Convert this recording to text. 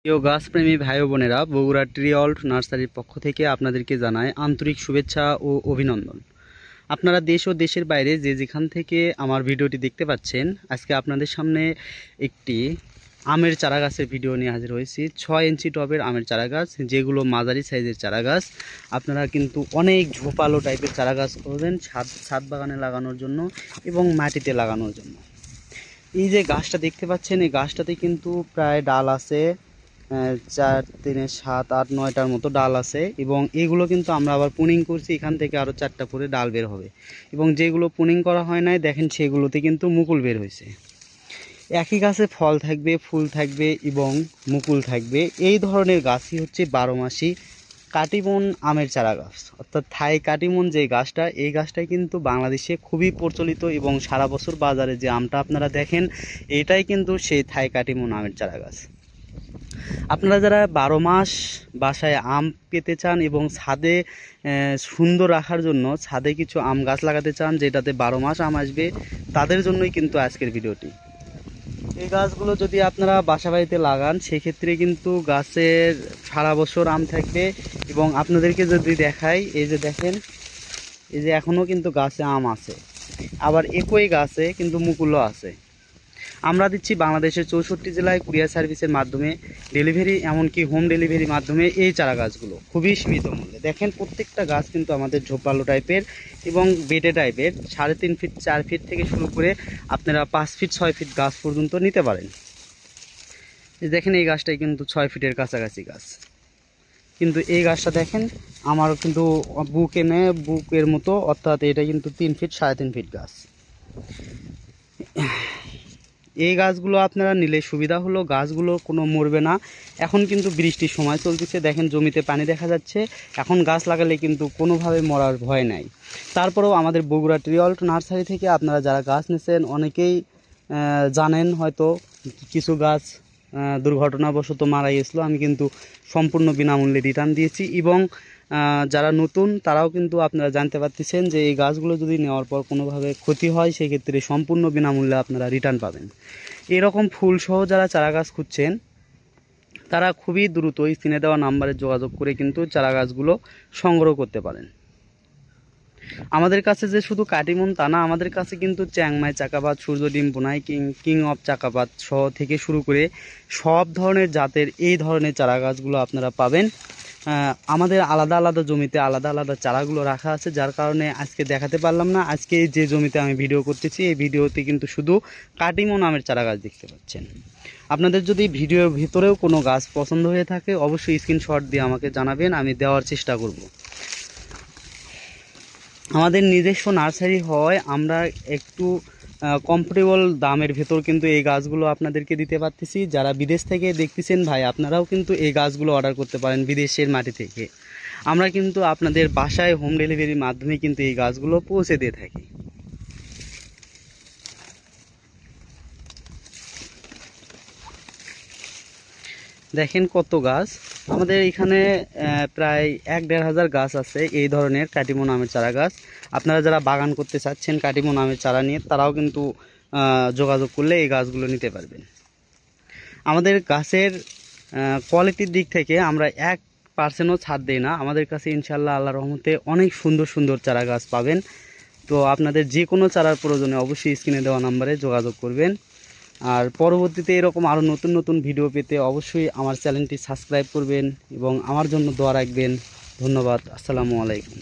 প্রিয় গাছপ্রেমী ভাই ও বোনেরা, বগুড়া ট্রি অল্ট নার্সারির পক্ষ থেকে আপনাদেরকে জানাই আন্তরিক শুভেচ্ছা ও অভিনন্দন। আপনারা দেশ ও দেশের বাইরে যে যেখান থেকে আমার ভিডিওটি দেখতে পাচ্ছেন, আজকে আপনাদের সামনে একটি আমের চারা গাছের ভিডিও নিয়ে হাজির হয়েছি। 6 ইঞ্চি টবের আমের চারা গাছ, যেগুলো মাঝারি সাইজের চারা গাছ। আপনারা কিন্তু অনেক ঝোপালো টাইপের চারা গাছ করবেন ছাদ বাগানে লাগানোর জন্য এবং মাটিতে লাগানোর জন্য। এই যে গাছটা দেখতে পাচ্ছেন, এই গাছটাতে কিন্তু প্রায় ডাল আছে 4, 3, 7, 8, 9টার মতো ডাল আছে, এবং এগুলো কিন্তু আমরা আবার পুনিং করছি। এখান থেকে আরও 4টা করে ডাল বের হবে, এবং যেগুলো পুনিং করা হয় নাই দেখেন সেগুলোতে কিন্তু মুকুল বের হয়েছে। একই গাছে ফল থাকবে, ফুল থাকবে এবং মুকুল থাকবে। এই ধরনের গাছই হচ্ছে 12 মাসি কাটিমন আমের চারা গাছ, অর্থাৎ থাই কাটিমন যে গাছটা, এই গাছটাই কিন্তু বাংলাদেশে খুবই প্রচলিত, এবং সারা বছর বাজারে যে আমটা আপনারা দেখেন এটাই কিন্তু সেই থাই কাটিমন আমের চারা গাছ। আপনারা যারা 12 মাস বাসায় আম পেতে চান এবং ছাদে সুন্দর রাখার জন্য ছাদে কিছু আম গাছ লাগাতে চান যেটাতে 12 মাস আম আসবে, তাদের জন্যই কিন্তু আজকের ভিডিওটি। এই গাছগুলো যদি আপনারা বাসা বাড়িতে লাগান সেক্ষেত্রে কিন্তু গাছের সারা বছর আম থাকবে। এবং আপনাদেরকে যদি দেখাই, এই যে দেখেন, এই যে এখনও কিন্তু গাছে আম আছে, আবার একই গাছে কিন্তু মুকুলও আছে। আমরা দিচ্ছি বাংলাদেশের 64 জেলায় কুরিয়ার সার্ভিসের মাধ্যমে ডেলিভারি, এমনকি হোম ডেলিভারির মাধ্যমে এই চারা গাছগুলো খুবই সীমিত মূল্যে। দেখেন প্রত্যেকটা গাছ কিন্তু আমাদের ঝোপালো টাইপের এবং বেটে টাইপের, 3.5 ফিট 4 ফিট থেকে শুরু করে আপনারা 5 ফিট 6 ফিট গাছ পর্যন্ত নিতে পারেন। দেখেন এই গাছটাই কিন্তু 6 ফিটের কাছাকাছি গাছ, কিন্তু এই গাছটা দেখেন আমারও কিন্তু বুকের মতো, অর্থাৎ এটা কিন্তু 3 ফিট 3.5 ফিট গাছ। এই গাছগুলো আপনারা নিলে সুবিধা হলো গাছগুলো কোনো মরবে না। এখন কিন্তু বৃষ্টির সময় চলতেছে, দেখেন জমিতে পানি দেখা যাচ্ছে। এখন গাছ লাগালে কিন্তু কোনোভাবে মরার ভয় নাই। তারপরেও আমাদের বগুড়া ট্রি অল্ট নার্সারি থেকে আপনারা যারা গাছ নিয়েছেন অনেকেই জানেন হয়তো, কিছু গাছ দুর্ঘটনাবশত মারা গেছিলো, আমি কিন্তু সম্পূর্ণ বিনামূল্যে রিটার্ন দিয়েছি। এবং যারা নতুন তারাও কিন্তু আপনারা জানতে পারতেছেন যে এই গাছগুলো যদি নেওয়ার পর কোনোভাবে ক্ষতি হয় সেক্ষেত্রে সম্পূর্ণ বিনামূল্যে আপনারা রিটার্ন পাবেন। এরকম ফুলসহ যারা চারা গাছ খুঁজছেন তারা খুবই দ্রুত স্ক্রিনে দেওয়া নাম্বারে যোগাযোগ করে কিন্তু চারা গাছগুলো সংগ্রহ করতে পারেন। আমাদের কাছে যে শুধু কাটিমন তা না, আমাদের কাছে কিন্তু চ্যাংমাই, চাকাপাত, সূর্য ডিম বোনাই, কিং অফ চাকাপাত সহ থেকে শুরু করে সব ধরনের জাতের এই ধরনের চারা গাছগুলো আপনারা পাবেন। আমাদের আলাদা আলাদা জমিতে আলাদা আলাদা চারাগুলো রাখা আছে, যার কারণে আজকে দেখাতে পারলাম না। আজকে যে জমিতে আমি ভিডিও করতেছি এই ভিডিওতে কিন্তু শুধু কাটিমন আমের চারা গাছ দেখতে পাচ্ছেন। আপনাদের যদি ভিডিওর ভিতরেও কোনো গাছ পছন্দ হয়ে থাকে অবশ্যই স্ক্রিনশট দিয়ে আমাকে জানাবেন, আমি দেওয়ার চেষ্টা করব। আমাদের নিজস্ব নার্সারি হয় আমরা একটু কমফোর্টেবল দামের ভেতর কিন্তু এই গাছগুলো আপনাদেরকে দিতে পারতেছি। যারা বিদেশ থেকে দেখতেছেন ভাই, আপনারাও কিন্তু এই গাছগুলো অর্ডার করতে পারেন বিদেশের মাটি থেকে। আমরা কিন্তু আপনাদের বাসায় হোম ডেলিভারির মাধ্যমে কিন্তু এই গাছগুলো পৌঁছে দিয়ে থাকি। দেখেন কত গাছ আমাদের এখানে, প্রায় 1-1.5 হাজার গাছ আছে এই ধরনের কাটিমন আমের চারা গাছ। আপনারা যারা বাগান করতে চাচ্ছেন কাটিমন আমের চারা নিয়ে, তারাও কিন্তু যোগাযোগ করলে এই গাছগুলো নিতে পারবেন। আমাদের গাছের কোয়ালিটির দিক থেকে আমরা 1%ও ছাড় দিই না। আমাদের কাছে ইনশাল্লাহ আল্লাহর রহমতে অনেক সুন্দর সুন্দর চারা গাছ পাবেন। তো আপনাদের যে কোনো চারার প্রয়োজনে অবশ্যই স্ক্রিনে দেওয়া নাম্বারে যোগাযোগ করবেন। আর পরবর্তীতে এরকম আরও নতুন নতুন ভিডিও পেতে অবশ্যই আমার চ্যানেলটি সাবস্ক্রাইব করবেন এবং আমার জন্য দোয়া রাখবেন। ধন্যবাদ। আসসালামু আলাইকুম।